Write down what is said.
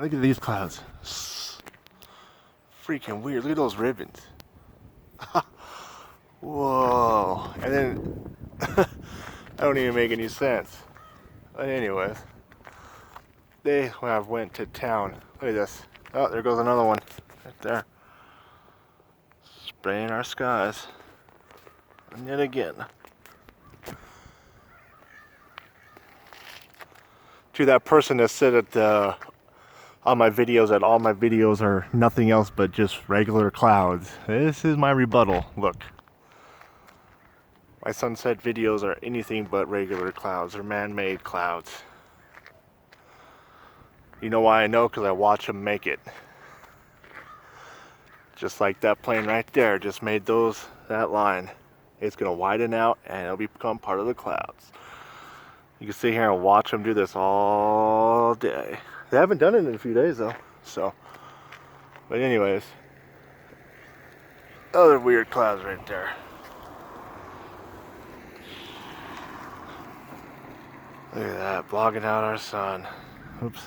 Look at these clouds. Freaking weird. Look at those ribbons. Whoa. And then, that don't even make any sense. But anyways, when I went to town, look at this. Oh, there goes another one. Right there. Spraying our skies. And yet again. To that person that said that on my videos that all my videos are nothing else but just regular clouds. This is my rebuttal. Look. My sunset videos are anything but regular clouds. They're man-made clouds. You know why I know? Because I watch them make it. Just like that plane right there just made that line. It's going to widen out and it'll become part of the clouds. You can sit here and watch them do this all day. They haven't done it in a few days though. So, but anyways, other weird clouds right there. Look at that, blocking out our sun. Oops.